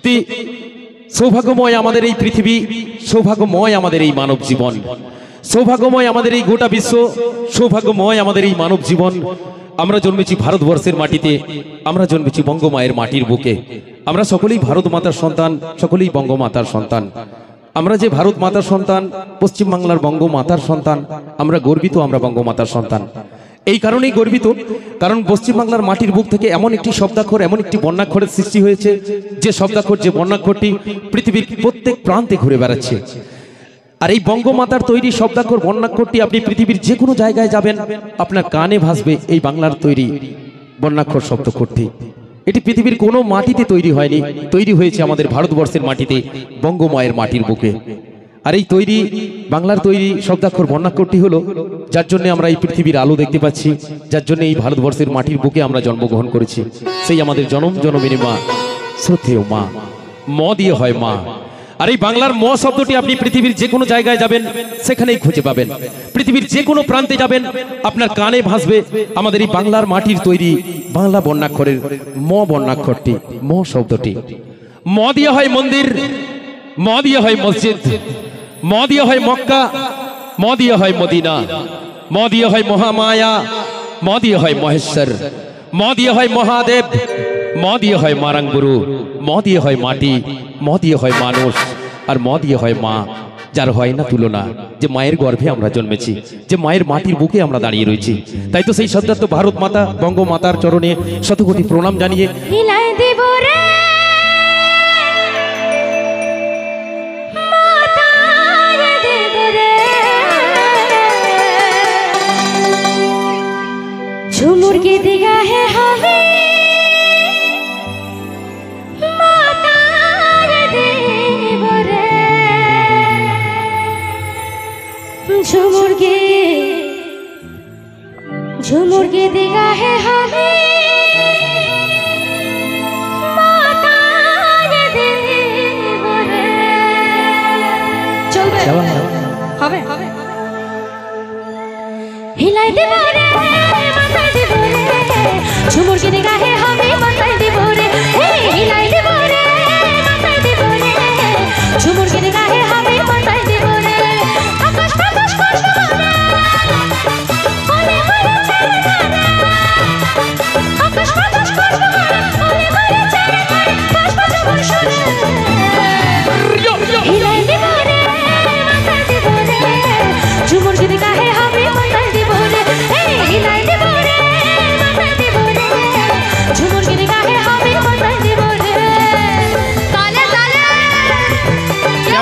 সত্যি সৌভাগ্যময় আমাদের এই পৃথিবী, সৌভাগ্যময় আমাদের এই মানব জীবন, সৌভাগ্যময় আমাদের এই গোটা বিশ্ব, সৌভাগ্যময় আমাদের এই মানব জীবন। আমরা জন্মেছি ভারতবর্ষের মাটিতে, আমরা জন্মেছি বঙ্গমায়ের মাটির বুকে। আমরা সকলেই ভারত মাতার সন্তান, সকলেই বঙ্গমাতার সন্তান। আমরা যে ভারত মাতার সন্তান, পশ্চিমবাংলার বঙ্গমাতার সন্তান, আমরা গর্বিত, আমরা বঙ্গমাতার সন্তান। এই কারণেই গর্বিত, কারণ পশ্চিমবাংলার মাটির বুক থেকে এমন একটি শব্দাক্ষর, এমন একটি বর্ণাক্ষরের সৃষ্টি হয়েছে, যে শব্দাক্ষর, যে বর্ণাক্ষরটি পৃথিবীর প্রত্যেক প্রান্তে ঘুরে বেড়াচ্ছে। আর এই বঙ্গমাতার তৈরি শব্দাক্ষর, বর্ণাক্ষরটি আপনি পৃথিবীর যে কোনো জায়গায় যাবেন, আপনার কানে ভাসবে এই বাংলার তৈরি বর্ণাক্ষর শব্দাক্ষরটি। এটি পৃথিবীর কোনো মাটিতে তৈরি হয়নি, তৈরি হয়েছে আমাদের ভারতবর্ষের মাটিতে, বঙ্গমায়ের মাটির বুকে। আর এই তৈরি বাংলার তৈরি শব্দাক্ষর বর্ণাক্ষরটি হলো, যার জন্য আমরা এই পৃথিবীর আলো দেখতে পাচ্ছি, যার জন্য এই ভারতবর্ষের মাটির বুকে আমরা জন্মগ্রহণ করেছি। সেই আমাদের জনম জনমিনী মা, শ্রদ্ধেয় মা, ম দিয়ে হয় মা। আর এই বাংলার ম শব্দটি আপনি পৃথিবীর যে কোনো জায়গায় যাবেন, সেখানেই খুঁজে পাবেন। পৃথিবীর যে কোনো প্রান্তে যাবেন, আপনার কানে ভাসবে আমাদের এই বাংলার মাটির তৈরি বাংলা বর্ণাক্ষরের ম বর্ণাক্ষরটি, ম শব্দটি। ম দিয়ে হয় মন্দির, ম দিয়ে হয় মসজিদ, ম দিয়ে হয় মক্কা, ম দিয়ে হয় মদিনা, ম দিয়ে হয় মহামায়া, ম দিয়ে হয় মহেশ্বর, ম দিয়ে হয় মহাদেব, ম দিয়ে হয় মারাঙ্গুরু, ম দিয়ে হয় মাটি, ম দিয়ে হয় মানুষ, আর ম দিয়ে হয় মা, যার হয় না তুলনা। যে মায়ের গর্ভে আমরা জন্মেছি, যে মায়ের মাটির বুকে আমরা দাঁড়িয়ে রয়েছি। তাই তো সেই শ্রদ্ধার্থ ভারত মাতা, বঙ্গমাতার চরণে শতকোটি প্রণাম জানিয়ে झूमर के दिया है हमें माता देव रे, झूमर के दिया है हमें माता देव रे। चलबे হবে हिलाई देव रे, झूमर के निगाहे हमें माताएं देबो रे, हिलाई देबो रे, माताएं देबो रे, झूमर के निगाहे हमें माताएं देबो रे। आकाश बातास खुशबू रे, ओले मोरे चेहरा रे, आकाश बातास खुशबू रे, ओले मोरे चेहरा रे, खुशबू वर्षा रे, हिलाई देबो रे, माताएं देबो रे, झूमर के निगाहे हमें माताएं देबो रे, हिलाई देबो रे, झूमर की निगाहें हमें माताएं देबो रे। ताले ताले क्या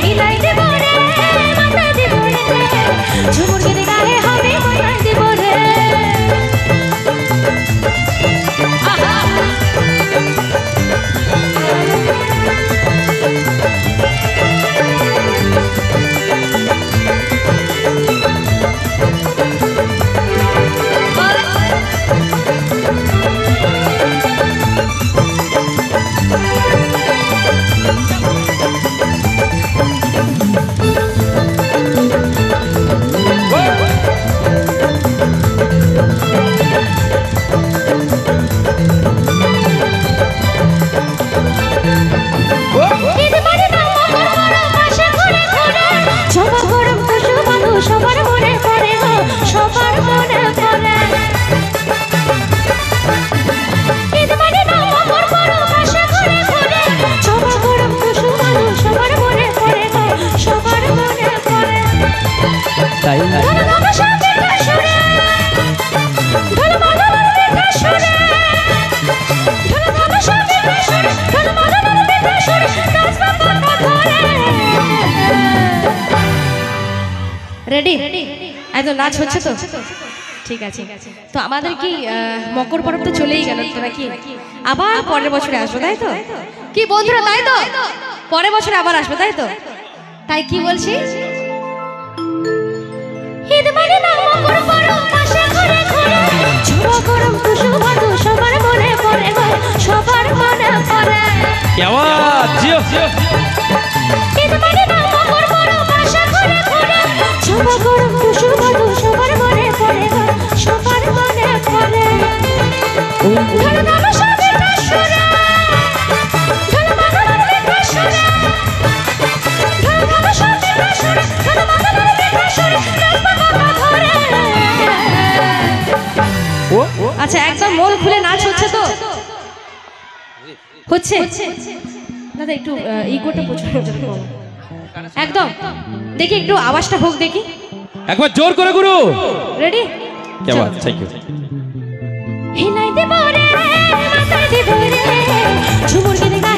हिलाई তাই ধন ধন সঙ্গীতের সুরে ধন মাদনের মিঠা সুরে ধন ধন সঙ্গীতের সুরে ধন মাদনের মিঠা সুরে নাচবা পাতা ধরে রেডি একদম নাচ হচ্ছে তো ঠিক আছে তো আমাদের কি মকর পরব তো চলেই গেল তো নাকি আবার পরের বছরে আসবো তাই তো কি বন্ধুরা তাই তো পরের বছরে আবার আসবো তাই তো তাই কি বলছি ঈদ মানে না মকর পরব মাসে ঘুরে ঘুরে ছোড়া গরম টুসু ভাদু সবার মনে পড়ে গো সবার মনে পড়ে কি আওয়াজ জিও ঈদ মানে না মকর পরব মাসে ঘুরে ঘুরে ছোড়া গরম টুসু ভাদু সবার মনে পড়ে গো সবার মনে পড়ে ধন ধন সঙ্গীতের সুরে ধন মাদনের মিঠা সুরে ধন ধন সঙ্গীতের সুরে ধন মাদনের মিঠা সুরে নাচবা পাতা ধরে ও আচ্ছা একদম মন খুলে নাচ হচ্ছে তো হচ্ছে দাদা একটু ইগোটা প্রচুর একদম দেখি একটু আওয়াজটা হোক দেখি একবার জোর করে গুরু রেডি কি আওয়াজ থ্যাংক ইউ হিলাই দেব রে মাথায় দেব রে ঝুমুর গিয়ে